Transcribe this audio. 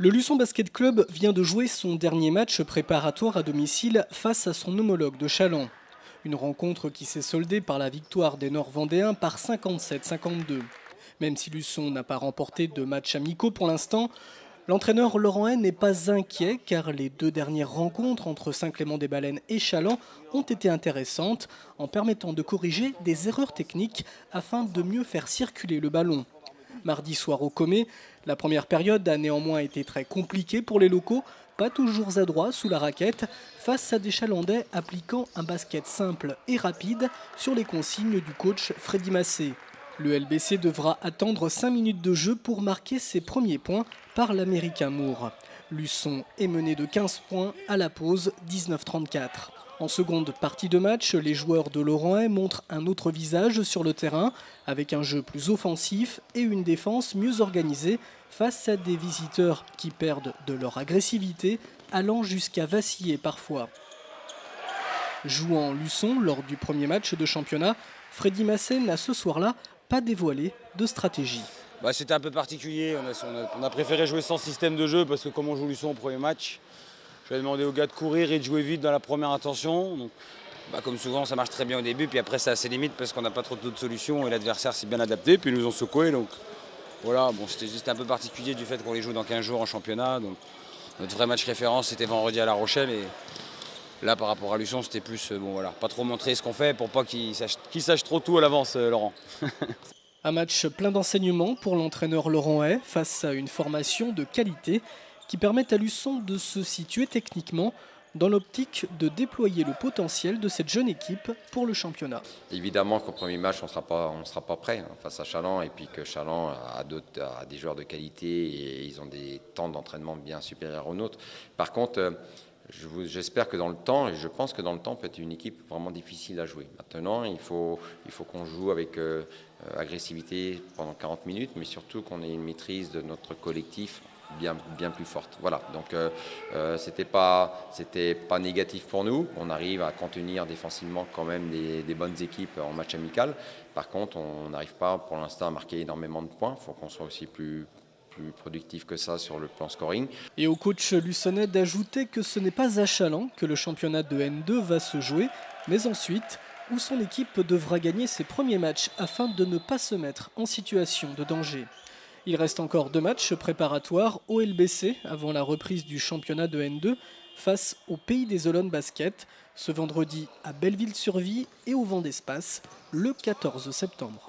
Le Luçon Basket Club vient de jouer son dernier match préparatoire à domicile face à son homologue de Challans. Une rencontre qui s'est soldée par la victoire des Nord-Vendéens par 57-52. Même si Luçon n'a pas remporté de matchs amicaux pour l'instant, l'entraîneur Laurent Hay n'est pas inquiet car les deux dernières rencontres entre Saint-Clément-des-Baleines et Challans ont été intéressantes en permettant de corriger des erreurs techniques afin de mieux faire circuler le ballon. Mardi soir au Commet, la première période a néanmoins été très compliquée pour les locaux, pas toujours adroits sous la raquette, face à des Chalandais appliquant un basket simple et rapide sur les consignes du coach Freddy Massé. Le LBC devra attendre 5 minutes de jeu pour marquer ses premiers points par l'Américain Moore. Luçon est mené de 15 points à la pause, 19-34. En seconde partie de match, les joueurs de Laurent Hay montrent un autre visage sur le terrain, avec un jeu plus offensif et une défense mieux organisée face à des visiteurs qui perdent de leur agressivité, allant jusqu'à vaciller parfois. Jouant Luçon lors du premier match de championnat, Freddy Massé n'a ce soir-là pas dévoilé de stratégie. C'était un peu particulier, on a préféré jouer sans système de jeu parce que comme on joue Luçon au premier match, je vais demander aux gars de courir et de jouer vite dans la première intention. Donc, comme souvent, ça marche très bien au début, puis après, c'est assez limite parce qu'on n'a pas trop d'autres solutions et l'adversaire s'est bien adapté, puis ils nous ont secoué. Donc voilà, c'était juste un peu particulier du fait qu'on les joue dans 15 jours en championnat. Donc, notre vrai match référence, c'était vendredi à La Rochelle. Et là, par rapport à Luçon, c'était plus, pas trop montrer ce qu'on fait pour pas qu'ils sachent trop tout à l'avance, Laurent. Un match plein d'enseignements pour l'entraîneur Laurent Hay face à une formation de qualité qui permet à Luçon de se situer techniquement dans l'optique de déployer le potentiel de cette jeune équipe pour le championnat. Évidemment qu'au premier match, on ne sera pas prêt face à Challans et puis que Challans a des joueurs de qualité et ils ont des temps d'entraînement bien supérieurs aux nôtres. Par contre, j'espère que dans le temps, et je pense que dans le temps peut être une équipe vraiment difficile à jouer. Maintenant, il faut qu'on joue avec agressivité pendant 40 minutes, mais surtout qu'on ait une maîtrise de notre collectif bien plus forte. Voilà, donc c'était pas négatif pour nous. On arrive à contenir défensivement quand même des bonnes équipes en match amical. Par contre, on n'arrive pas pour l'instant à marquer énormément de points. Il faut qu'on soit aussi plus productif que ça sur le plan scoring. Et au coach luçonnais d'ajouter que ce n'est pas à Challans que le championnat de N2 va se jouer, mais ensuite où son équipe devra gagner ses premiers matchs afin de ne pas se mettre en situation de danger. Il reste encore 2 matchs préparatoires au LBC avant la reprise du championnat de N2 face au Pays des Olonnes Basket, ce vendredi à Belleville-sur-Vie et au Vent d'Espace le 14 septembre.